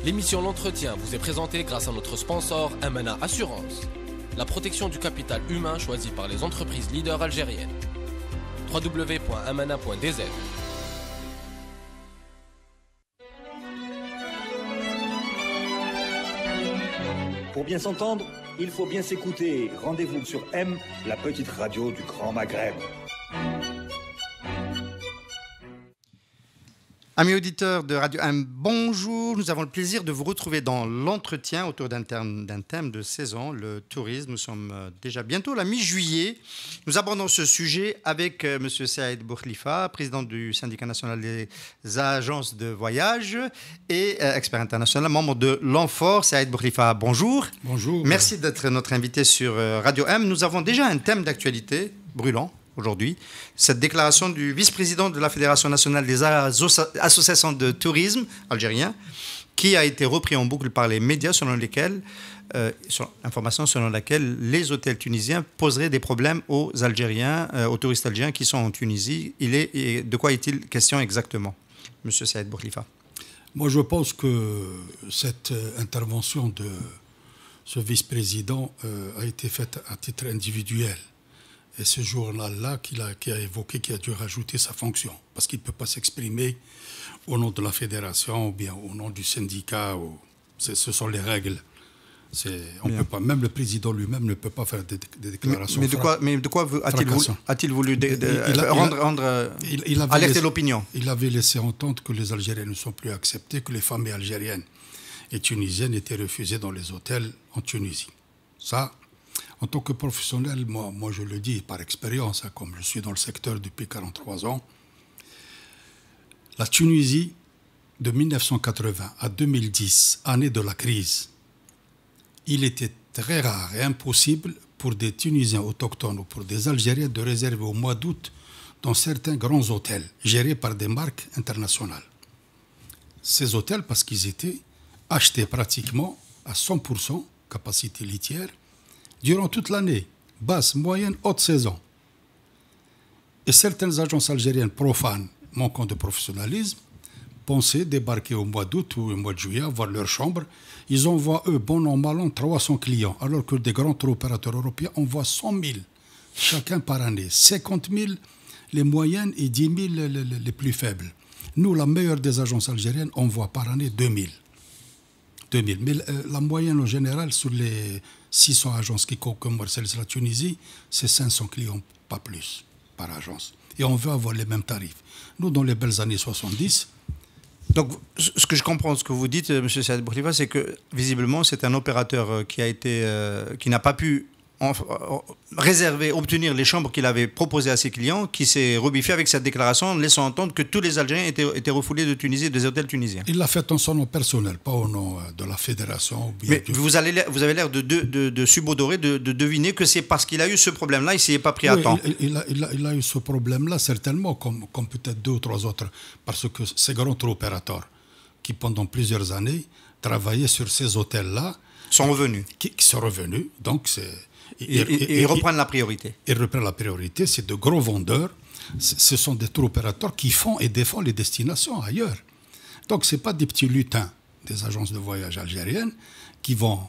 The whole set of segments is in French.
L'émission L'Entretien vous est présentée grâce à notre sponsor Amana Assurance. La protection du capital humain choisie par les entreprises leaders algériennes. www.amana.dz. Pour bien s'entendre, il faut bien s'écouter. Rendez-vous sur M, la petite radio du Grand Maghreb. Amis auditeurs de Radio M, bonjour. Nous avons le plaisir de vous retrouver dans l'entretien autour d'un thème de saison, le tourisme. Nous sommes déjà bientôt la mi-juillet. Nous abordons ce sujet avec M. Saïd Boukhlifa, président du syndicat national des agences de voyage et expert international, membre de l'ANFOR. Saïd Boukhlifa, bonjour. Bonjour. Merci d'être notre invité sur Radio M. Nous avons déjà un thème d'actualité brûlant aujourd'hui, cette déclaration du vice-président de la Fédération nationale des associations de tourisme algérien, qui a été repris en boucle par les médias selon laquelle les hôtels tunisiens poseraient des problèmes aux Algériens, aux touristes algériens qui sont en Tunisie. De quoi est-il question exactement, Monsieur Saïd Boukhlifa? Moi, je pense que cette intervention de ce vice-président a été faite à titre individuel. Et ce journal-là qui a évoqué, qui a dû rajouter sa fonction. Parce qu'il ne peut pas s'exprimer au nom de la fédération ou bien au nom du syndicat. Ce sont les règles. On peut pas, même le président lui-même ne peut pas faire des déclarations. Mais de quoi a-t-il voulu alerter l'opinion? Il avait laissé entendre que les Algériens ne sont plus acceptés, que les familles algériennes et tunisiennes étaient refusées dans les hôtels en Tunisie. Ça, en tant que professionnel, moi je le dis par expérience, comme je suis dans le secteur depuis 43 ans, la Tunisie, de 1980 à 2010, année de la crise, il était très rare et impossible pour des Tunisiens autochtones ou pour des Algériens de réserver au mois d'août dans certains grands hôtels gérés par des marques internationales. Ces hôtels, parce qu'ils étaient achetés pratiquement à 100% capacité litière, durant toute l'année, basse, moyenne, haute saison. Et certaines agences algériennes profanes, manquant de professionnalisme, pensaient débarquer au mois d'août ou au mois de juillet, avoir leur chambre. Ils envoient, eux, bon an, mal an, 300 clients, alors que des grands tours opérateurs européens envoient 100 000, chacun par année. 50 000 les moyennes et 10 000 les plus faibles. Nous, la meilleure des agences algériennes, envoie par année 2 000. 2 000. Mais la moyenne en général sur les 600 agences qui commercialisent la Tunisie, c'est 500 clients, pas plus, par agence. Et on veut avoir les mêmes tarifs. Nous, dans les belles années 70... Donc, ce que je comprends, ce que vous dites, M. Saïd Boukhlifa, c'est que, visiblement, c'est un opérateur qui n'a pas pu obtenir les chambres qu'il avait proposées à ses clients, qui s'est rebiffé avec cette déclaration, laissant entendre que tous les Algériens étaient refoulés de Tunisie, des hôtels tunisiens. Il l'a fait en son nom personnel, pas au nom de la fédération. Mais vous avez l'air de subodorer, de deviner que c'est parce qu'il a eu ce problème-là, il ne s'y est pas pris à temps. Il a eu ce problème-là, certainement, comme peut-être 2 ou 3 autres, parce que ces grands tours opérateurs, qui pendant plusieurs années travaillaient sur ces hôtels-là, sont revenus. Qui sont revenus, donc c'est... Ils reprennent la priorité. Ils reprennent la priorité, c'est de gros vendeurs. Ce sont des tours opérateurs qui font et défendent les destinations ailleurs. Donc, ce n'est pas des petits lutins des agences de voyage algériennes qui vont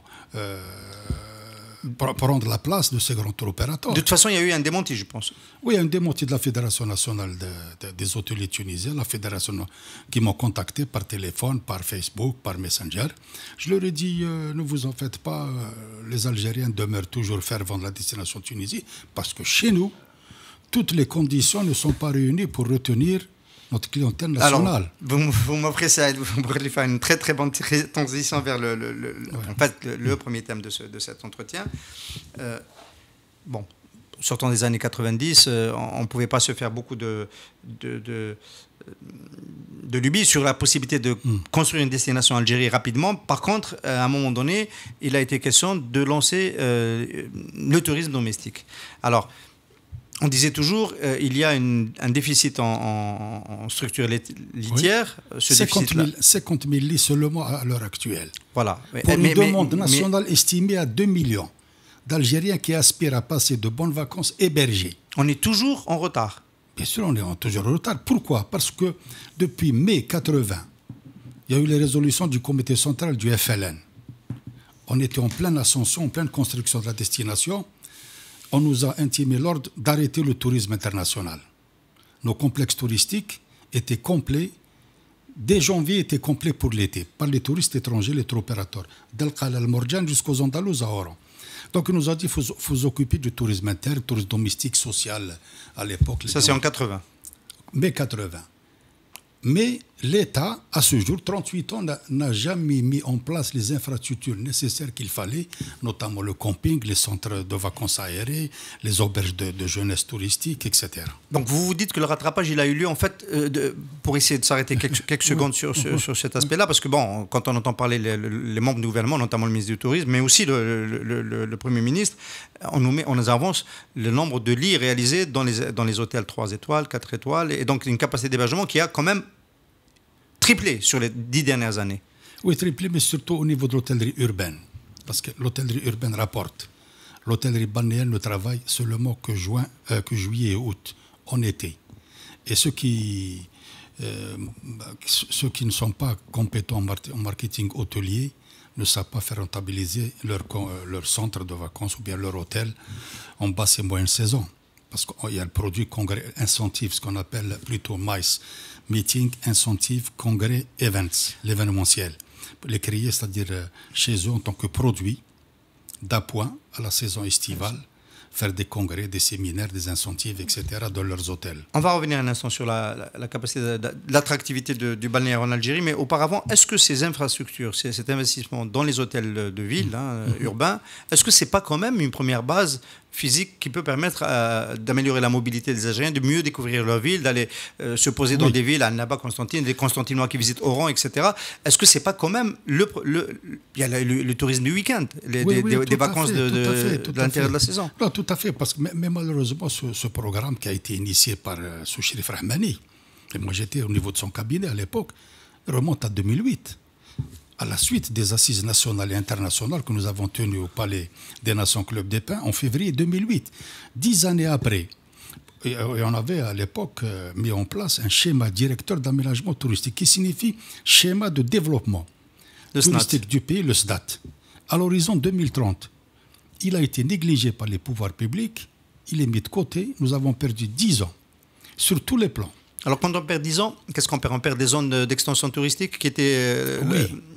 prendre la place de ces grands tours opérateurs. De toute façon, il y a eu un démenti, je pense. Oui, un démenti de la Fédération nationale des hôteliers tunisiens, la fédération qui m'ont contacté par téléphone, par Facebook, par Messenger. Je leur ai dit, ne vous en faites pas, les Algériens demeurent toujours fervents de la destination Tunisie, parce que chez nous, toutes les conditions ne sont pas réunies pour retenir notre clientèle nationale. Alors, vous m'offrez ça, vous pourrez faire une très très bonne transition vers le premier thème de cet entretien. Sortant des années 90, on ne pouvait pas se faire beaucoup de lubies sur la possibilité de construire une destination en Algérie rapidement. Par contre, à un moment donné, il a été question de lancer le tourisme domestique. Alors, on disait toujours il y a un déficit en structure litière. Oui. 50 000 lits seulement à l'heure actuelle. Voilà. Pour une demande nationale estimée à 2 millions d'Algériens qui aspirent à passer de bonnes vacances hébergés. On est toujours en retard. Bien sûr, on est toujours en retard. Pourquoi ? Parce que depuis mai 80 Il y a eu les résolutions du comité central du FLN. On était en pleine ascension, en pleine construction de la destination. On nous a intimé l'ordre d'arrêter le tourisme international. Nos complexes touristiques étaient complets. Dès janvier, étaient complets pour l'été, par les touristes étrangers, les tour opérateurs. D'Al-Qal al-Morjan jusqu'aux Andalous à Oran. Donc, il nous a dit qu'il faut vous occuper du tourisme interne, tourisme domestique, social, à l'époque. Ça, c'est en 80. Mai 80. Mais l'État, à ce jour, 38 ans, n'a jamais mis en place les infrastructures nécessaires qu'il fallait, notamment le camping, les centres de vacances aérés, les auberges de jeunesse touristique, etc. Donc vous vous dites que le rattrapage, il a eu lieu, en fait, pour essayer de s'arrêter quelques secondes sur cet aspect-là, parce que bon, quand on entend parler les membres du gouvernement, notamment le ministre du Tourisme, mais aussi le Premier ministre, on nous avance le nombre de lits réalisés dans les hôtels 3 étoiles, 4 étoiles, et donc une capacité d'hébergement qui a quand même triplé sur les 10 dernières années. Oui, triplé, mais surtout au niveau de l'hôtellerie urbaine. Parce que l'hôtellerie urbaine rapporte. L'hôtellerie balnéaire ne travaille seulement que juillet et août, en été. Et ceux qui ne sont pas compétents en marketing hôtelier ne savent pas faire rentabiliser leur centre de vacances ou bien leur hôtel en basse et moyenne saison. Parce qu'il y a le produit congrès incentive, ce qu'on appelle plutôt MICE, Meeting, Incentive, Congrès, Events, l'événementiel. Les créer, c'est-à-dire chez eux en tant que produit d'appoint à la saison estivale, faire des congrès, des séminaires, des incentives, etc. dans leurs hôtels. On va revenir un instant sur la capacité, l'attractivité du balnéaire en Algérie, mais auparavant, est-ce que ces infrastructures, cet investissement dans les hôtels de ville, urbains, est-ce que ce n'est pas quand même une première base physique qui peut permettre d'améliorer la mobilité des Algériens, de mieux découvrir leur ville, d'aller se poser dans des villes, à Annaba, Constantine, des Constantinois qui visitent Oran, etc. Est-ce que ce n'est pas quand même il y a le tourisme du week-end, des vacances de l'intérieur de la saison? Non, tout à fait, parce que mais malheureusement, ce programme qui a été initié par Souchrif Rahmani, et moi j'étais au niveau de son cabinet à l'époque, remonte à 2008. À la suite des assises nationales et internationales que nous avons tenues au Palais des Nations Club des Pins en février 2008. 10 années après, et on avait à l'époque mis en place un schéma directeur d'aménagement touristique qui signifie schéma de développement touristique du pays, le SDAT. À l'horizon 2030, il a été négligé par les pouvoirs publics, il est mis de côté, nous avons perdu 10 ans sur tous les plans. Alors, quand on perd 10 ans, qu'est-ce qu'on perd? On perd des zones d'extension touristique qui étaient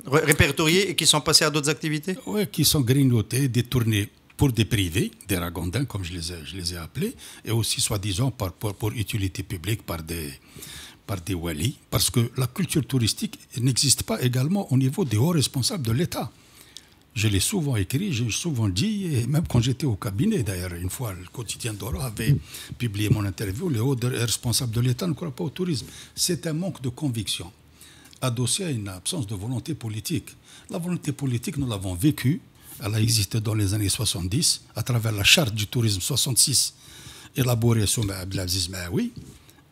répertoriées et qui sont passées à d'autres activités? Oui, qui sont grignotées, détournées pour des privés, des ragondins, comme je les ai appelés, et aussi, soi-disant, pour utilité publique, par des walis, parce que la culture touristique n'existe pas également au niveau des hauts responsables de l'État. Je l'ai souvent écrit, j'ai souvent dit, et même quand j'étais au cabinet, d'ailleurs, une fois, le quotidien d'Oran avait publié mon interview, les hauts responsables de l'État ne croient pas au tourisme. C'est un manque de conviction, adossé à une absence de volonté politique. La volonté politique, nous l'avons vécue, elle a existé dans les années 70, à travers la charte du tourisme 66, élaborée sous Abdelaziz Mahoui,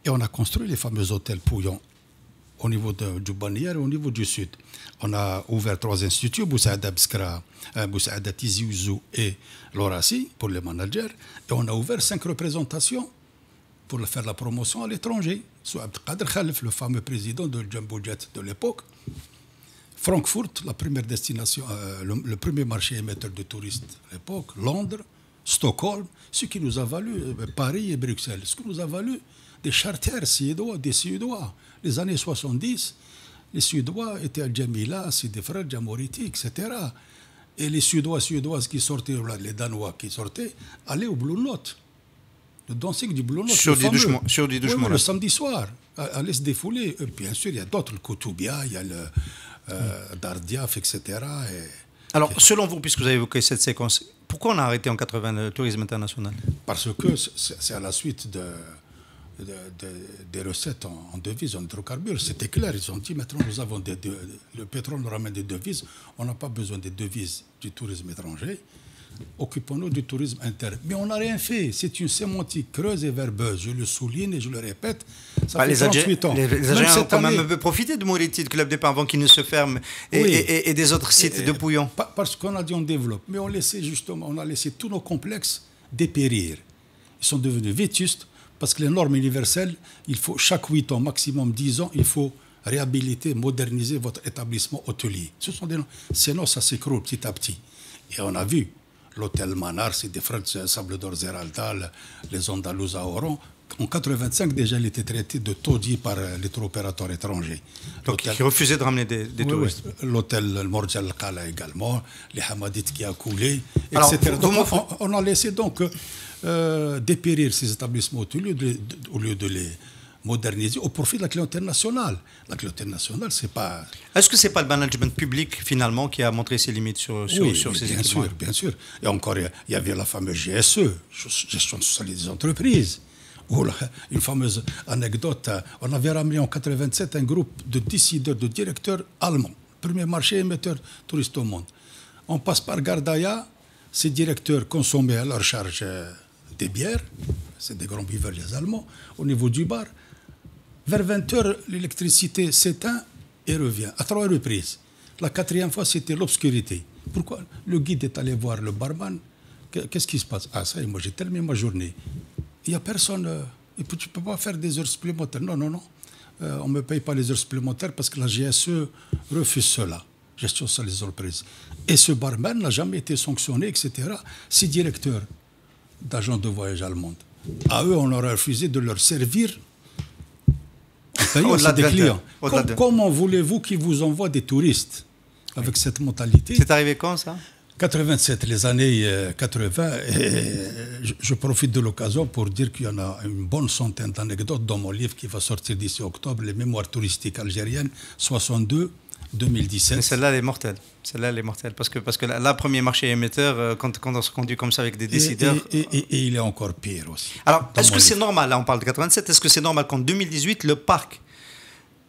et on a construit les fameux hôtels Pouillon, au niveau du balnéaire et au niveau du sud. On a ouvert 3 instituts, Boussaada Biskra, Boussaada Tizi Ouzou et Lorassi, pour les managers. Et on a ouvert 5 représentations pour faire la promotion à l'étranger. Sous Abdelkader Khalif, le fameux président de Jumbo Jet de l'époque. Francfort, la première destination, le premier marché émetteur de touristes à l'époque. Londres, Stockholm, ce qui nous a valu Paris et Bruxelles. Ce qui nous a valu des charters suédois, des Suédois. Les années 70, les Suédois étaient à Djamila, Sidi Frère, Djamoriti, etc. Et les Suédoises qui sortaient, les Danois qui sortaient, allaient au Blue Note. Le dancing du Blue Note. Sur des douchements. Le samedi soir, allaient se défouler. Et bien sûr, il y a d'autres, le Koutoubia, il y a le Dardiaf, etc. Alors, selon vous, puisque vous avez évoqué cette séquence, pourquoi on a arrêté en 80 le tourisme international? Parce que c'est à la suite des recettes en devises, en hydrocarbures. C'était clair, ils ont dit maintenant nous avons le pétrole nous ramène des devises, on n'a pas besoin des devises du tourisme étranger, occupons-nous du tourisme interne. Mais on n'a rien fait, c'est une sémantique creuse et verbeuse, je le souligne et je le répète, ça fait 38 ans. Les Algériens ont quand même un peu profité de Mouriti, de Club des Pins, avant qu'il ne se ferme, et des autres sites de Pouillon. Parce qu'on a dit on développe, mais on a laissé tous nos complexes dépérir. Ils sont devenus vétustes, parce que les normes universelles, il faut chaque 8 ans, maximum 10 ans, il faut réhabiliter, moderniser votre établissement hôtelier. Sinon, ça s'écroule petit à petit. Et on a vu, l'hôtel Manar, c'est des frères de Sable d'Or Zeralda, les Andalous à Oran. En 1985, déjà, il était traité de taudis par les tours opérateurs étrangers. Donc, qui refusaient de ramener des touristes. Oui. L'hôtel Morjal Kala également, les Hamadites qui a coulé, Alors, etc. Donc, on a laissé donc dépérir ces établissements au lieu de les moderniser au profit de la clientèle nationale. La clientèle nationale, c'est pas... Est-ce que ce n'est pas le management public, finalement, qui a montré ses limites sur ces équipements? Bien sûr. Et encore, il y avait la fameuse GSE, gestion sociale des entreprises. Une fameuse anecdote, on avait ramené en 1987 un groupe de décideurs, de directeurs allemands, premier marché émetteur touriste au monde. On passe par Gardaïa, ces directeurs consommaient à leur charge des bières, c'est des grands buveurs les Allemands, au niveau du bar. Vers 20h, l'électricité s'éteint et revient, à 3 reprises. La 4e fois, c'était l'obscurité. Pourquoi? Le guide est allé voir le barman. Qu'est-ce qui se passe? Ah, ça y est, moi j'ai terminé ma journée. Il n'y a personne. Et puis tu ne peux pas faire des heures supplémentaires. Non. On ne me paye pas les heures supplémentaires parce que la GSE refuse cela. Gestion sociale des entreprises. Et ce barman n'a jamais été sanctionné, etc. Ces directeurs d'agences de voyage allemandes, à eux, on leur a refusé de leur servir en payant des clients. Comment voulez-vous qu'ils vous envoient des touristes avec cette mentalité? C'est arrivé quand, ça? 87, les années 80, et je profite de l'occasion pour dire qu'il y en a une bonne centaine d'anecdotes dans mon livre qui va sortir d'ici octobre, les mémoires touristiques algériennes, 62-2017. Mais celle-là, elle est mortelle. Parce que là, premier marché émetteur, quand on se conduit comme ça avec des décideurs... Et il est encore pire aussi. Alors, est-ce que c'est normal, là on parle de 87, est-ce que c'est normal qu'en 2018, le parc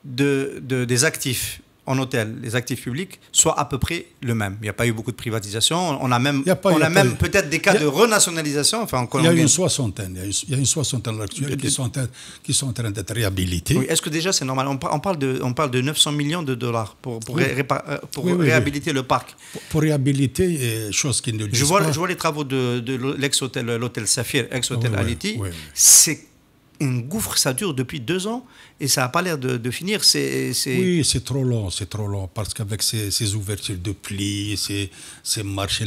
des actifs en hôtel, les actifs publics, soit à peu près le même? Il n'y a pas eu beaucoup de privatisation. On a même peut-être des cas de renationalisation. Enfin, en Colombie. Il y a une soixantaine. Il y a une soixantaine actuelle qui sont en train d'être réhabilités. Oui, est-ce que déjà c'est normal? On parle de 900 millions de dollars pour réhabiliter le parc. Pour réhabiliter, chose qui ne le disent pas. Je vois les travaux de l'ex-hôtel, l'hôtel Saphir, ex-hôtel Aliti. C'est un gouffre, ça dure depuis 2 ans et ça n'a pas l'air de finir. Oui, c'est trop long, parce qu'avec ces ouvertures de plis, ces marchés,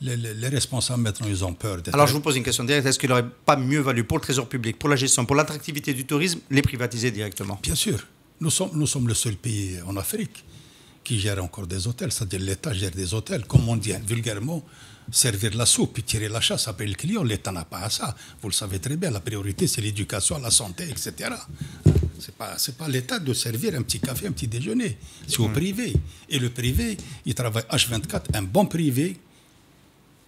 les responsables maintenant, ils ont peur. Alors je vous pose une question directe, est-ce qu'il n'aurait pas mieux valu pour le trésor public, pour la gestion, pour l'attractivité du tourisme, les privatiser directement? Bien sûr, nous sommes le seul pays en Afrique qui gère encore des hôtels, c'est-à-dire l'État gère des hôtels, comme on dit vulgairement. Servir la soupe et tirer la chasse après le client, l'État n'a pas à ça. Vous le savez très bien, la priorité, c'est l'éducation, la santé, etc. C'est pas l'État de servir un petit café, un petit déjeuner. C'est au privé. Et le privé, il travaille H24, un bon privé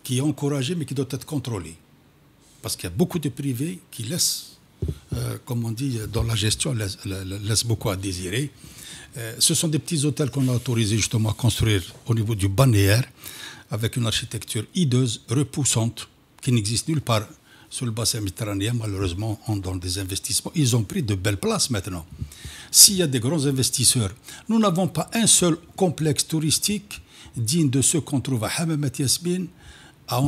qui est encouragé, mais qui doit être contrôlé. Parce qu'il y a beaucoup de privés qui laissent, comme on dit, dans la gestion, laissent beaucoup à désirer. Ce sont des petits hôtels qu'on a autorisé justement à construire au niveau du balnéaire, avec une architecture hideuse, repoussante, qui n'existe nulle part sur le bassin méditerranéen, malheureusement, dans des investissements. Ils ont pris de belles places maintenant. S'il y a des grands investisseurs, nous n'avons pas un seul complexe touristique digne de ceux qu'on trouve à Hammamet Yasmin, à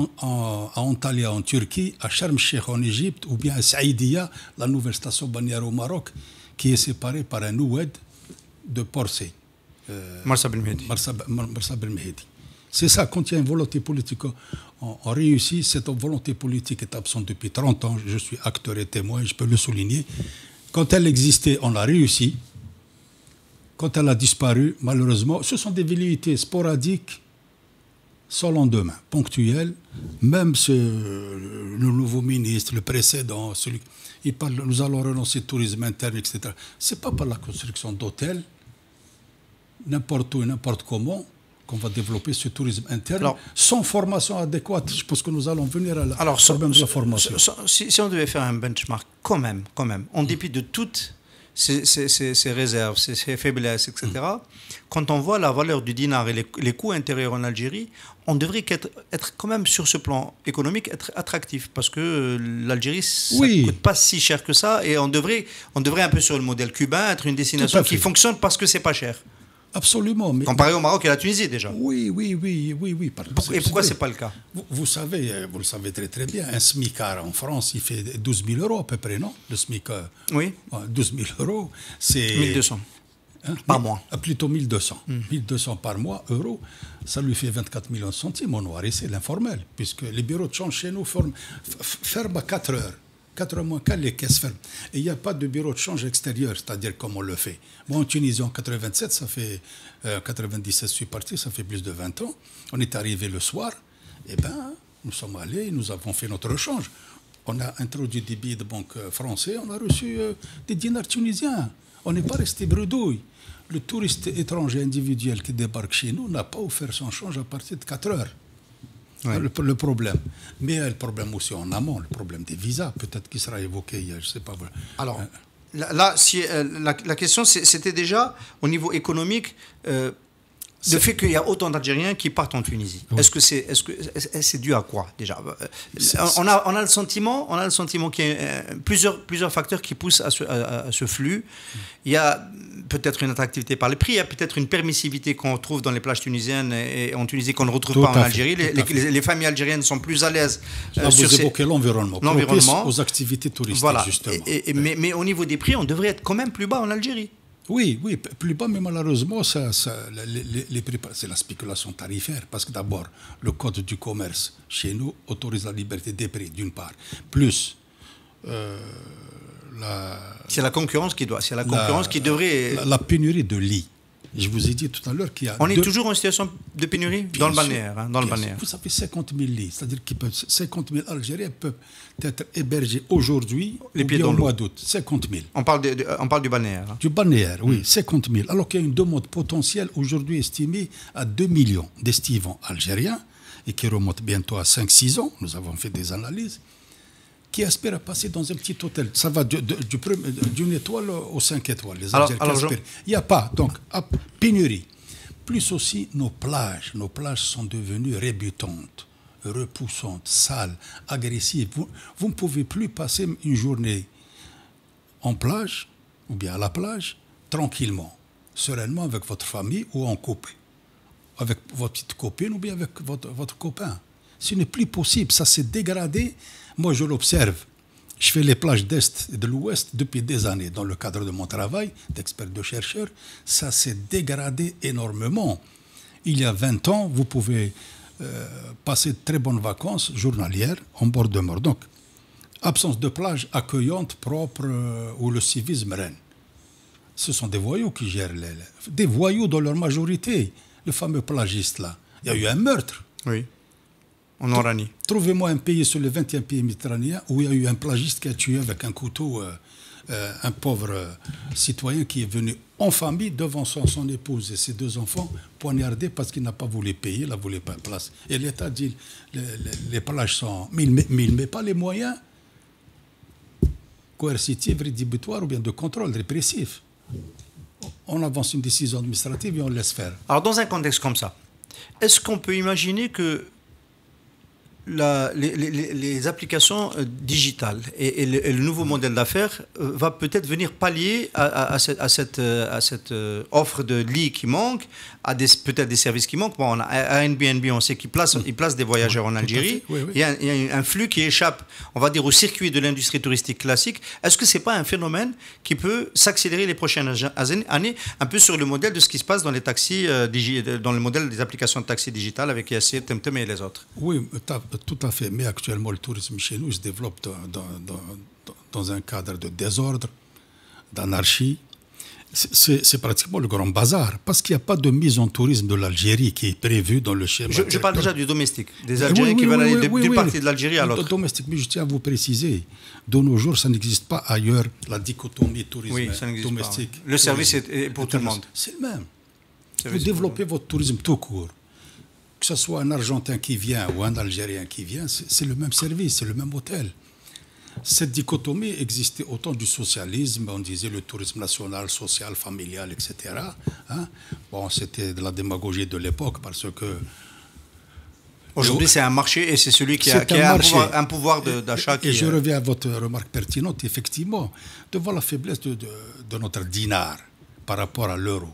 Antalya en Turquie, à Sharm el-Sheikh en Égypte, ou bien à Saïdia, la nouvelle station balnéaire au Maroc, qui est séparée par un oued de Porsay. Marsa Belmehdi. C'est ça, quand il y a une volonté politique, on réussit. Cette volonté politique est absente depuis 30 ans. Je suis acteur et témoin, je peux le souligner. Quand elle existait, on a réussi. Quand elle a disparu, malheureusement, ce sont des velléités sporadiques, sans lendemain, ponctuelles. Même le nouveau ministre, le précédent, il parle, nous allons relancer le tourisme interne, etc. Ce n'est pas par la construction d'hôtels, n'importe où et n'importe comment, qu'on va développer ce tourisme interne sans formation adéquate. Je pense que nous allons venir à la problème de la formation. Si on devait faire un benchmark, quand même, en dépit de toutes ces réserves, ces faiblesses, etc., quand on voit la valeur du dinar et les coûts intérieurs en Algérie, on devrait être quand même sur ce plan économique, être attractif, parce que l'Algérie, ça ne coûte pas si cher que ça, et on devrait un peu sur le modèle cubain, être une destination qui fonctionne parce que c'est pas cher. Absolument. Mais comparé au Maroc et à la Tunisie, déjà. Oui. Et pourquoi ce n'est pas le cas? Vous le savez très très bien, un smicard en France, il fait 12 000 euros à peu près, non? Le SMIC, oui. 12 000 euros, c'est... 1200. Hein, par mois. Plutôt 1200. 1200 par mois, euros, ça lui fait 24 millions de centimes au noir. Et c'est l'informel, puisque les bureaux de change chez nous ferment à 4 heures. 4 heures moins quart, les caisses ferment. Et il n'y a pas de bureau de change extérieur, c'est-à-dire comme on le fait. Moi, en Tunisie, en 87, ça fait 97, je suis parti, ça fait plus de 20 ans. On est arrivé le soir, et nous sommes allés, nous avons fait notre rechange. On a introduit des billets de banque français, on a reçu des dinars tunisiens. On n'est pas resté bredouille. Le touriste étranger individuel qui débarque chez nous n'a pas offert son change à partir de 4 heures. Ouais. Le problème. Mais le problème aussi en amont, le problème des visas, peut-être qu'il sera évoqué, je ne sais pas. Alors, là, la question, c'était déjà au niveau économique, le fait qu'il y a autant d'Algériens qui partent en Tunisie. Oui. Est-ce que c'est dû à quoi déjà? On a le sentiment qu'il y a plusieurs facteurs qui poussent à ce flux. Il y a peut-être une attractivité par les prix, il y a peut-être une permissivité qu'on trouve dans les plages tunisiennes et en Tunisie qu'on ne retrouve pas en Algérie. Les familles algériennes sont plus à l'aise. Vous évoquez l'environnement. Aux activités touristiques, voilà. Justement. Mais au niveau des prix, on devrait être quand même plus bas en Algérie. Oui, plus bas, mais malheureusement, les prix, c'est la spéculation tarifaire. Parce que d'abord, le code du commerce, chez nous, autorise la liberté des prix, d'une part. Plus c'est la concurrence qui devrait... La pénurie de lits. Je vous ai dit tout à l'heure qu'il y a... On est toujours en situation de pénurie dans le balnéaire. Vous savez, 50 000 lits. C'est-à-dire que 50 000 Algériens peuvent être hébergés aujourd'hui ou bien au mois d'août. 50 000. On parle du balnéaire. Du balnéaire, oui, 50 000. Alors qu'il y a une demande potentielle aujourd'hui estimée à 2 millions d'estivants algériens et qui remonte bientôt à 5-6 ans. Nous avons fait des analyses. Qui espèrent passer dans un petit hôtel. Ça va d'une étoile aux 5 étoiles. Les Algériens il n'y a pas. Donc, pénurie. Plus aussi nos plages. Nos plages sont devenues rebutantes, repoussantes, sales, agressives. Vous ne pouvez plus passer une journée en plage, ou bien à la plage, tranquillement, sereinement avec votre famille ou en couple. Avec votre petite copine ou bien avec votre copain. Ce n'est plus possible. Ça s'est dégradé. Moi, je l'observe. Je fais les plages d'Est et de l'Ouest depuis des années. Dans le cadre de mon travail d'expert, de chercheur, ça s'est dégradé énormément. Il y a 20 ans, vous pouvez passer de très bonnes vacances journalières en bord de mer. Donc, absence de plage accueillante, propre, où le civisme règne. Ce sont des voyous qui gèrent des voyous dans leur majorité. Le fameux plagiste, là. Il y a eu un meurtre. Oui. En Oranie. Trouvez-moi un pays sur le 21e pays méditerranéen où il y a eu un plagiste qui a tué avec un couteau un pauvre citoyen qui est venu en famille devant son épouse et ses 2 enfants poignardés parce qu'il n'a pas voulu payer, il n'a voulu pas de place. Et l'État dit les plages sont... Mais il ne met pas les moyens coercitifs, rédhibitoires ou bien de contrôle répressif. On avance une décision administrative et on laisse faire. Alors dans un contexte comme ça, est-ce qu'on peut imaginer que les applications digitales et le nouveau modèle d'affaires va peut-être venir pallier à cette offre de lits qui manque, à peut-être des services qui manquent. Bon, on a Airbnb, on sait qu'il place des voyageurs en Algérie. Oui. Il y a un flux qui échappe, on va dire, au circuit de l'industrie touristique classique. Est-ce que ce n'est pas un phénomène qui peut s'accélérer les prochaines années, un peu sur le modèle de ce qui se passe dans les taxis, dans le modèle des applications de taxis digitales avec YACIR, Temtem et les autres? Oui, tout à fait. Mais actuellement, le tourisme chez nous se développe dans un cadre de désordre, d'anarchie. C'est pratiquement le grand bazar, parce qu'il n'y a pas de mise en tourisme de l'Algérie qui est prévue dans le schéma. Je parle déjà du domestique, des Algériens qui veulent aller d'une partie de l'Algérie à l'autre. Le domestique, mais je tiens à vous préciser, de nos jours, ça n'existe pas ailleurs, la dichotomie tourisme domestique. Pas, oui. Le service est pour tout le monde. C'est le même. Vous développez votre tourisme tout court. Que ce soit un Argentin qui vient ou un Algérien qui vient, c'est le même service, c'est le même hôtel. Cette dichotomie existait au temps du socialisme, on disait le tourisme national, social, familial, etc. Bon, c'était de la démagogie de l'époque parce que... Aujourd'hui, c'est un marché et c'est celui qui a un pouvoir d'achat. Et je reviens à votre remarque pertinente, effectivement, devant la faiblesse de notre dinar par rapport à l'euro.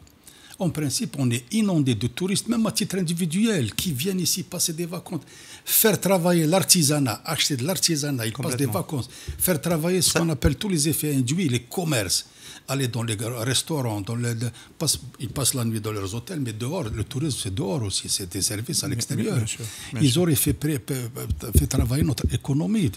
En principe, on est inondé de touristes, même à titre individuel, qui viennent ici passer des vacances, faire travailler l'artisanat, acheter de l'artisanat, ils passent des vacances, faire travailler ce qu'on appelle tous les effets induits, les commerces, aller dans les restaurants, ils passent la nuit dans leurs hôtels, mais dehors, le tourisme c'est dehors aussi, c'est des services à l'extérieur. Ils auraient fait travailler notre économie.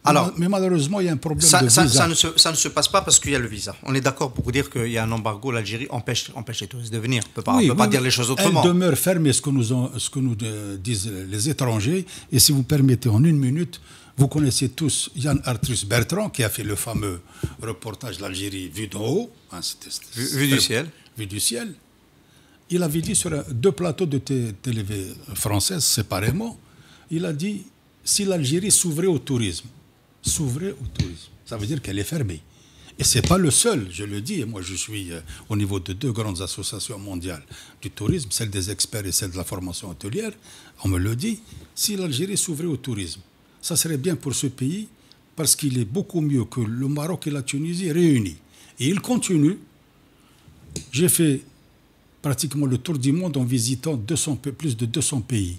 Alors, mais malheureusement, il y a un problème de visa. Ça ne se passe pas parce qu'il y a le visa. On est d'accord pour dire qu'il y a un embargo, l'Algérie empêche les touristes de venir. On ne peut pas dire les choses autrement. Elle demeure fermée, ce que nous disent les étrangers. Et si vous permettez, en une minute, vous connaissez tous Yann Arthus Bertrand, qui a fait le fameux reportage de l'Algérie vue d'en haut. Hein, vue du ciel. Vue du ciel. Il avait dit sur 2 plateaux de télé françaises, séparément, il a dit, si l'Algérie s'ouvrait au tourisme, ça veut dire qu'elle est fermée. Et ce n'est pas le seul, je le dis, et moi je suis au niveau de 2 grandes associations mondiales du tourisme, celle des experts et celle de la formation hôtelière, on me le dit, si l'Algérie s'ouvrait au tourisme, ça serait bien pour ce pays, parce qu'il est beaucoup mieux que le Maroc et la Tunisie réunis. Et il continue. J'ai fait pratiquement le tour du monde en visitant plus de 200 pays.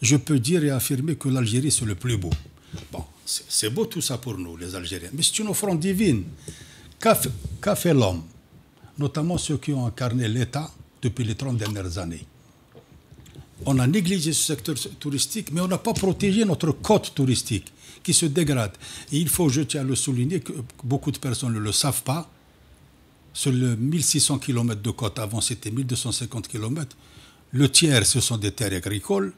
Je peux dire et affirmer que l'Algérie, c'est le plus beau. Bon, c'est beau tout ça pour nous, les Algériens, mais c'est une offrande divine. Qu'a fait l'homme, notamment ceux qui ont incarné l'État depuis les 30 dernières années? On a négligé ce secteur touristique, mais on n'a pas protégé notre côte touristique qui se dégrade. Et il faut, je tiens à le souligner, que beaucoup de personnes ne le savent pas. Sur le 1600 km de côte, avant c'était 1250 km, le tiers, ce sont des terres agricoles.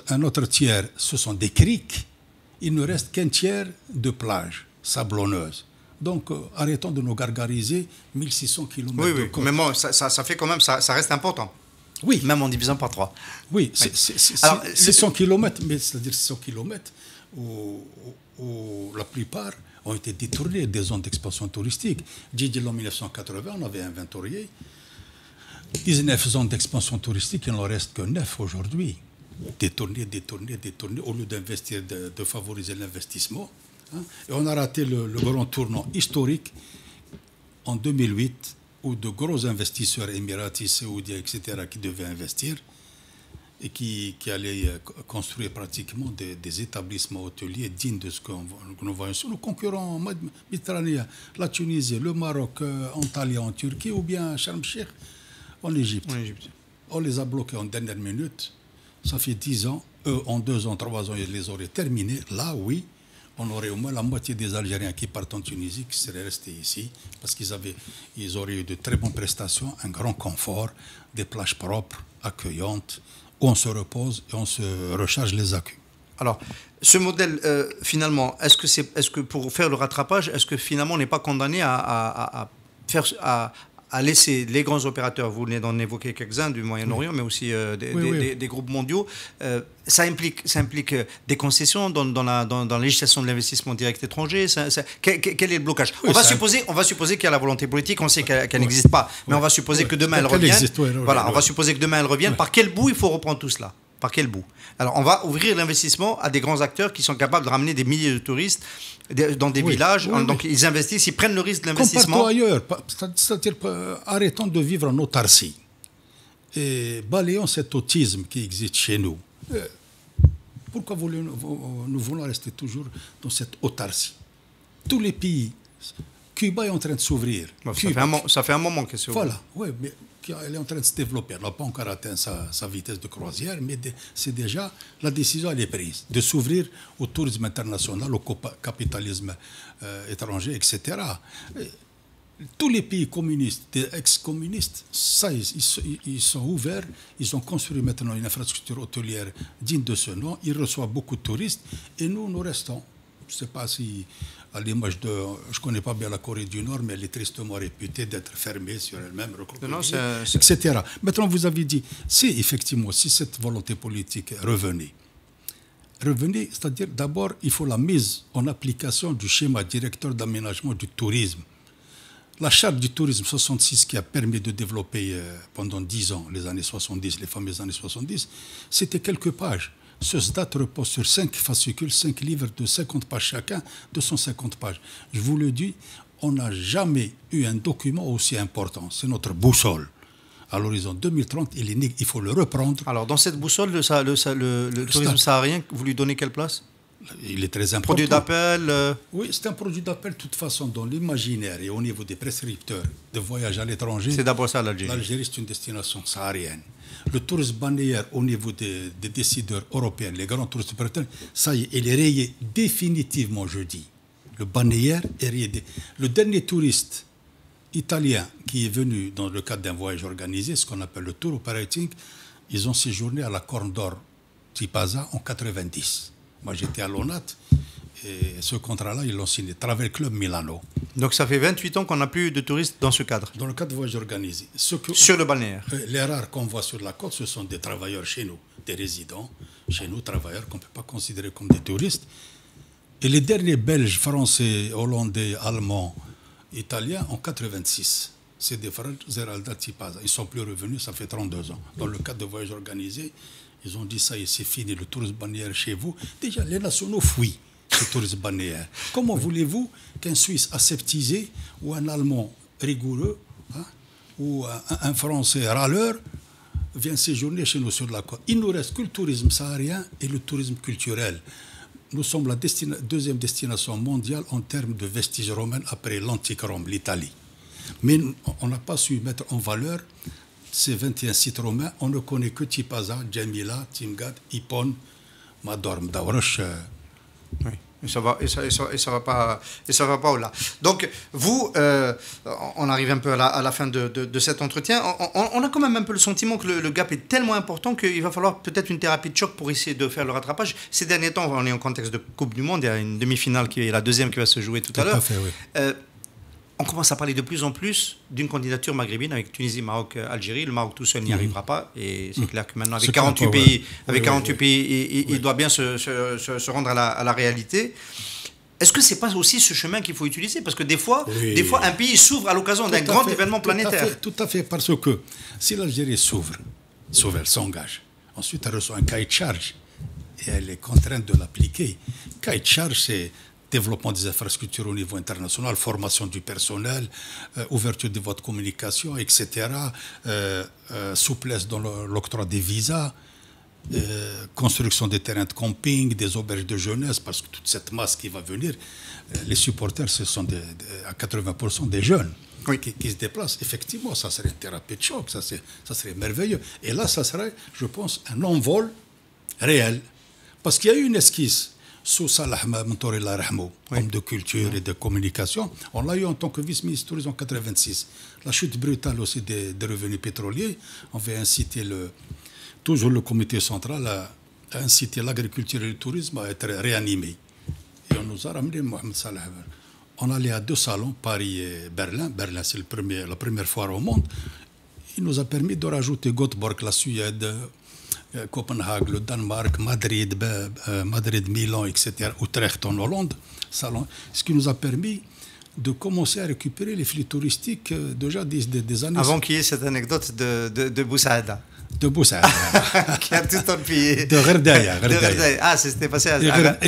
Un autre tiers, ce sont des criques. Il ne reste qu'un tiers de plages sablonneuses. Donc, arrêtons de nous gargariser 1600 km de côte. Mais bon, ça fait quand même, ça reste important. Oui. Même en divisant par 3. Oui, c'est 100 km, mais c'est-à-dire 100 km où la plupart ont été détournés des zones d'expansion touristique. En 1980, on avait inventorié 19 zones d'expansion touristique, il n'en reste que 9 aujourd'hui. Détourner, au lieu d'investir, de favoriser l'investissement. Hein. Et on a raté le grand tournant historique en 2008, où de gros investisseurs émiratis, saoudiens, etc., qui devaient investir et qui allaient construire pratiquement des établissements hôteliers dignes de ce que nous voyons sur nos concurrents méditerranéens, la Tunisie, le Maroc, Antalya en Turquie, ou bien Sharm el-Sheikh en Égypte. On les a bloqués en dernière minute. Ça fait 10 ans. Eux, en 2 ans, 3 ans, ils les auraient terminés. Là, oui, on aurait au moins la moitié des Algériens qui partent en Tunisie qui seraient restés ici parce qu'ils auraient eu de très bonnes prestations, un grand confort, des plages propres, accueillantes, où on se repose et on se recharge les accus. Alors, ce modèle, finalement, est-ce que pour faire le rattrapage, est-ce que finalement on n'est pas condamné à laisser les grands opérateurs, vous venez d'en évoquer quelques-uns du Moyen-Orient, mais aussi des groupes mondiaux, ça implique des concessions dans la législation de l'investissement direct étranger. Quel est le blocage? On va supposer qu'il y a la volonté politique, on sait qu'elle n'existe pas, mais on va supposer que demain elle revienne. On va supposer que demain elle revienne. Par quel bout il faut reprendre tout cela? Par quel bout? Alors, on va ouvrir l'investissement à des grands acteurs qui sont capables de ramener des milliers de touristes dans des villages. Donc, ils investissent, ils prennent le risque de l'investissement. Comme partout ailleurs. C'est-à-dire, arrêtons de vivre en autarcie. Et balayons cet autisme qui existe chez nous. Pourquoi nous voulons rester toujours dans cette autarcie? Tous les pays, Cuba est en train de s'ouvrir. Ça fait un moment qu'elle s'ouvre. Voilà, oui, mais elle est en train de se développer. Elle n'a pas encore atteint sa vitesse de croisière, mais c'est déjà, la décision elle est prise de s'ouvrir au tourisme international, au capitalisme étranger, etc. Tous les pays communistes, des ex-communistes, ça, ils sont ouverts, ils ont construit maintenant une infrastructure hôtelière digne de ce nom, ils reçoivent beaucoup de touristes, et nous restons. Je ne sais pas si, à l'image de... Je ne connais pas bien la Corée du Nord, mais elle est tristement réputée d'être fermée sur elle-même, etc. Maintenant, vous avez dit, si cette volonté politique revenait, c'est-à-dire d'abord, il faut la mise en application du schéma directeur d'aménagement du tourisme. La charte du tourisme 66 qui a permis de développer pendant 10 ans, les années 70, les fameuses années 70, c'était quelques pages. Ce SDAT repose sur 5 fascicules, 5 livres de 50 pages chacun, 250 pages. Je vous le dis, on n'a jamais eu un document aussi important. C'est notre boussole. À l'horizon 2030, il faut le reprendre. Alors, dans cette boussole, le tourisme saharien, vous lui donnez quelle place? Il est très important. Produit d'appel Oui, c'est un produit d'appel de toute façon dans l'imaginaire et au niveau des prescripteurs de voyage à l'étranger. C'est d'abord ça l'Algérie. L'Algérie, c'est une destination saharienne. Le tourisme balnéaire au niveau des décideurs européens, les grands touristes européens, ça y est, il est rayé définitivement, je dis. Le balnéaire est rayé. Le dernier touriste italien qui est venu dans le cadre d'un voyage organisé, ce qu'on appelle le tour operating, ils ont séjourné à la Corne d'Or Tipaza en 90. Moi, j'étais à l'ONAT et ce contrat-là, ils l'ont signé. Travel Club Milano. Donc, ça fait 28 ans qu'on n'a plus de touristes dans ce cadre. Dans le cadre de voyage organisé. Sur le balnéaire. Les rares qu'on voit sur la côte, ce sont des travailleurs chez nous, des résidents chez nous, travailleurs qu'on ne peut pas considérer comme des touristes. Et les derniers Belges, Français, Hollandais, Allemands, Italiens, en 86. C'est des frères Zeralda Tipaza. Ils ne sont plus revenus, ça fait 32 ans. Dans le cadre de voyage organisé, ils ont dit ça y est, c'est fini, le tourisme balnéaire chez vous. Déjà, les nationaux fuient ce tourisme balnéaire. Comment voulez-vous qu'un Suisse aseptisé ou un Allemand rigoureux ou un Français râleur vienne séjourner chez nous sur la côte? Il ne nous reste que le tourisme saharien et le tourisme culturel. Nous sommes la deuxième destination mondiale en termes de vestiges romains après l'antique Rome, l'Italie. Mais on n'a pas su mettre en valeur ces 21 sites romains. On ne connaît que Tipaza, Djamila, Timgad, Hippone, Madorm, Daouroch. Oui. Et ça va pas au-delà. Donc, vous, on arrive un peu à la fin de cet entretien. On a quand même un peu le sentiment que le gap est tellement important qu'il va falloir peut-être une thérapie de choc pour essayer de faire le rattrapage. Ces derniers temps, on est en contexte de Coupe du Monde. Il y a une demi-finale qui est la deuxième qui va se jouer tout à l'heure. Tout à fait, oui. On commence à parler de plus en plus d'une candidature maghrébine avec Tunisie, Maroc, Algérie. Le Maroc tout seul n'y arrivera pas. Et c'est clair que maintenant, avec 48 pays, il doit bien se rendre à la réalité. Est-ce que ce n'est pas aussi ce chemin qu'il faut utiliser? Parce que des fois, un pays s'ouvre à l'occasion d'un grand événement planétaire. Tout à fait, parce que si l'Algérie s'ouvre, elle s'engage. Ensuite, elle reçoit un cahier de charge et elle est contrainte de l'appliquer. Cahier de charge, c'est développement des infrastructures au niveau international, formation du personnel, ouverture de votre communication, etc., souplesse dans l'octroi des visas, construction des terrains de camping, des auberges de jeunesse, parce que toute cette masse qui va venir, les supporters, ce sont à 80% des jeunes qui se déplacent. Effectivement, ça serait une thérapie de choc, ça serait merveilleux. Et là, ça serait, je pense, un envol réel. Parce qu'il y a eu une esquisse sous Salah Mentori Rahmou, homme de culture et de communication. On l'a eu en tant que vice-ministre tourisme en 86. La chute brutale aussi des revenus pétroliers, on va inciter toujours le comité central à inciter l'agriculture et le tourisme à être réanimés. Et on nous a ramené Mohamed Salah. On allait à 2 salons, Paris et Berlin. Berlin, c'est la première foire au monde. Il nous a permis de rajouter Göteborg, la Suède, Copenhague, le Danemark, Madrid, Milan, etc., Utrecht en Hollande, ce qui nous a permis de commencer à récupérer les flux touristiques déjà des années... Avant qu'il y ait cette anecdote de Boussaada. De Boussaada. Qui a tout empilé. De Gerdaya. Ah, c'était passé à Gerdaya.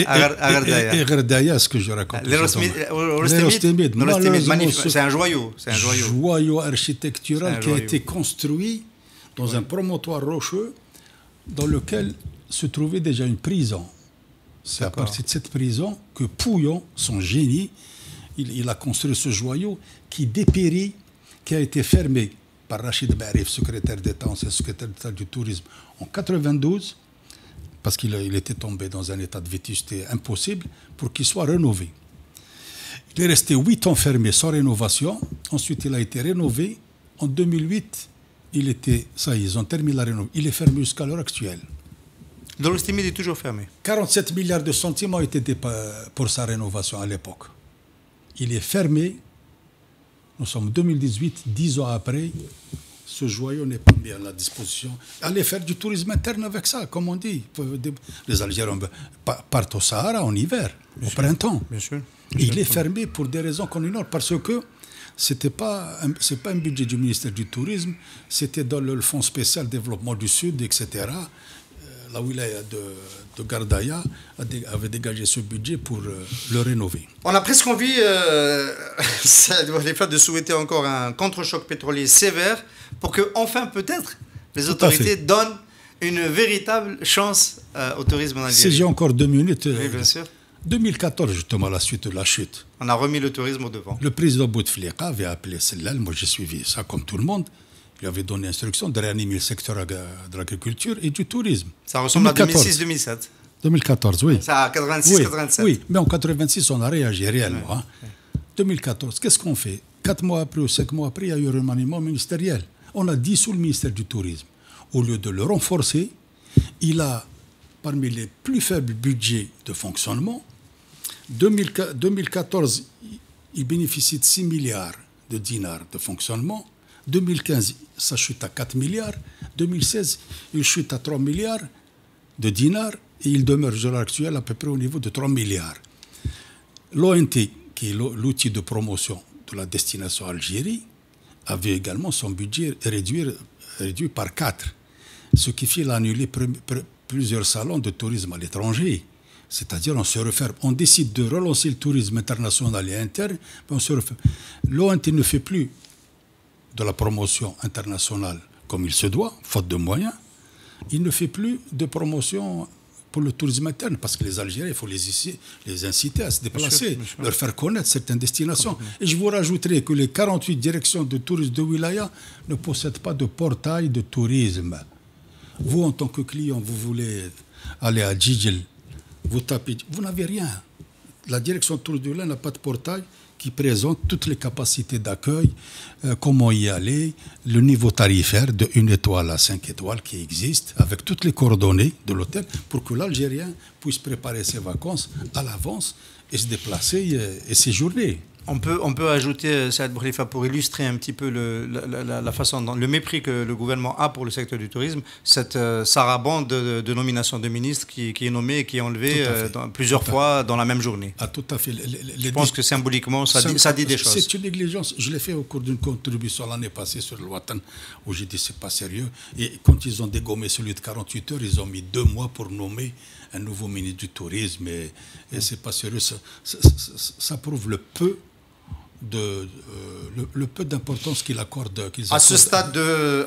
Et Gerdaya, ce que je raconte. L'Erostimide, magnifique. C'est un joyau. Joyau architectural qui a été construit dans un promontoire rocheux dans lequel se trouvait déjà une prison. C'est à partir de cette prison que Pouillon, son génie, il a construit ce joyau qui dépérit, qui a été fermé par Rachid Barif, secrétaire d'État, ancien secrétaire d'État du tourisme, en 92, parce qu'il était tombé dans un état de vétusté impossible, pour qu'il soit rénové. Il est resté 8 ans fermé sans rénovation. Ensuite, il a été rénové. En 2008, ils ont terminé la rénovation. Il est fermé jusqu'à l'heure actuelle. L'Erostimide est toujours fermé. 47 milliards de centimes ont été pour sa rénovation à l'époque. Il est fermé. Nous sommes en 2018, 10 ans après. Ce joyau n'est pas mis à la disposition. Allez faire du tourisme interne avec ça, comme on dit. Les Algériens partent au Sahara en hiver, au printemps. Bien sûr. Il est fermé pour des raisons qu'on ignore, parce que c'est pas un budget du ministère du Tourisme, c'était dans le Fonds spécial développement du Sud, etc. la wilaya de Gardaïa avait dégagé ce budget pour le rénover. On a presque envie, de souhaiter encore un contre-choc pétrolier sévère pour que, enfin, peut-être, les autorités donnent une véritable chance au tourisme en Algérie. Si j'ai encore 2 minutes. Oui, bien sûr. 2014, justement, à la suite de la chute. On a remis le tourisme au devant. Le président Bouteflika avait appelé Sellal, moi j'ai suivi ça comme tout le monde. Il avait donné instruction de réanimer le secteur de l'agriculture et du tourisme. Ça ressemble 2014. À 2006-2007. 2014, oui. Ça à 86-87. Oui, mais en 86, on a réagi réellement. Hein. 2014, qu'est-ce qu'on fait? 4 mois après ou 5 mois après, il y a eu un remaniement ministériel. On a dissous le ministère du Tourisme. Au lieu de le renforcer, il a, parmi les plus faibles budgets de fonctionnement, 2014, il bénéficie de 6 milliards de dinars de fonctionnement. 2015, ça chute à 4 milliards. 2016, il chute à 3 milliards de dinars et il demeure, à l'heure actuelle, à peu près au niveau de 3 milliards. L'ONT, qui est l'outil de promotion de la destination Algérie, avait également son budget réduit par 4, ce qui fait l'annuler plusieurs salons de tourisme à l'étranger. C'est-à-dire, on décide de relancer le tourisme international et interne, mais on se referme. L'ONT ne fait plus de la promotion internationale comme il se doit, faute de moyens. Il ne fait plus de promotion pour le tourisme interne, parce que les Algériens, il faut les inciter à se déplacer, bien sûr. Leur faire connaître certaines destinations. Et je vous rajouterai que les 48 directions de tourisme de Wilaya ne possèdent pas de portail de tourisme. Vous, en tant que client, vous voulez aller à Djidjel, vous tapez, vous n'avez rien. La direction de tourisme de Wilaya n'a pas de portail qui présente toutes les capacités d'accueil, comment y aller, le niveau tarifaire de 1 étoile à 5 étoiles qui existe, avec toutes les coordonnées de l'hôtel, pour que l'Algérien puisse préparer ses vacances à l'avance et se déplacer et séjourner. On peut ajouter, Saïd Boukhlifa, pour illustrer un petit peu la façon, le mépris que le gouvernement a pour le secteur du tourisme, cette sarabande de nomination de ministres qui est nommée et qui est enlevée plusieurs fois dans la même journée. Ah, tout à fait. Je pense que symboliquement, ça dit des choses. C'est une négligence. Je l'ai fait au cours d'une contribution l'année passée sur le Watan, où j'ai dit c'est pas sérieux. Et quand ils ont dégommé celui de 48 heures, ils ont mis 2 mois pour nommer un nouveau ministre du tourisme. Et c'est pas sérieux. Ça prouve le peu d'importance qu'ils accordent. À ce stade de,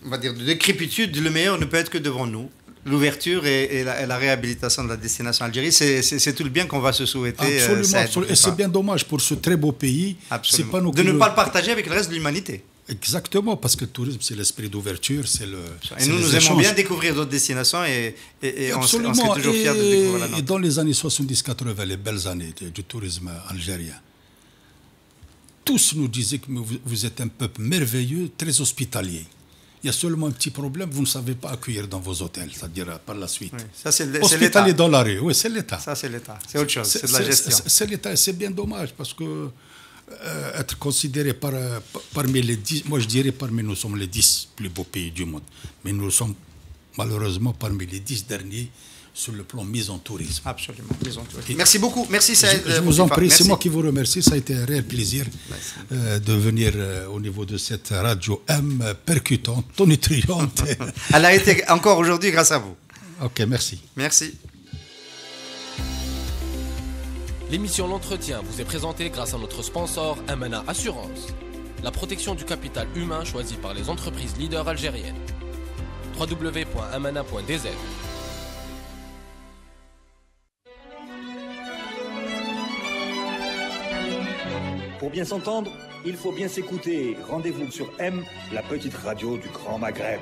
on va dire, de décrépitude, le meilleur ne peut être que devant nous. L'ouverture et la réhabilitation de la destination Algérie, c'est tout le bien qu'on va se souhaiter. Absolument. Et c'est bien dommage pour ce très beau pays. C'est pas de ne pas le partager avec le reste de l'humanité. Exactement, parce que le tourisme, c'est l'esprit d'ouverture, Et nous aimons bien découvrir d'autres destinations et on serait toujours fiers de découvrir la nôtre. Et dans les années 70-80, les belles années du tourisme algérien, tous nous disaient que vous êtes un peuple merveilleux, très hospitalier. Il y a seulement un petit problème, vous ne savez pas accueillir dans vos hôtels, c'est-à-dire par la suite. Oui, ça c'est l'État. Hospitalier dans la rue, oui, c'est l'État. Ça c'est l'État, c'est autre chose, c'est de la gestion. C'est l'État et c'est bien dommage parce que être considéré parmi les 10, moi je dirais parmi nous sommes les 10 plus beaux pays du monde, mais nous sommes malheureusement parmi les 10 derniers sur le plan mise en tourisme. Absolument, mise en tourisme. Merci beaucoup, merci Saïd. Je vous en prie, c'est moi qui vous remercie, ça a été un réel plaisir de venir au niveau de cette radio M percutante, tonitruante. Elle a été encore aujourd'hui grâce à vous. Ok, merci. Merci. L'émission L'Entretien vous est présentée grâce à notre sponsor Amana Assurance, la protection du capital humain choisie par les entreprises leaders algériennes. www.amana.dz. Pour bien s'entendre, il faut bien s'écouter. Rendez-vous sur M, la petite radio du Grand Maghreb.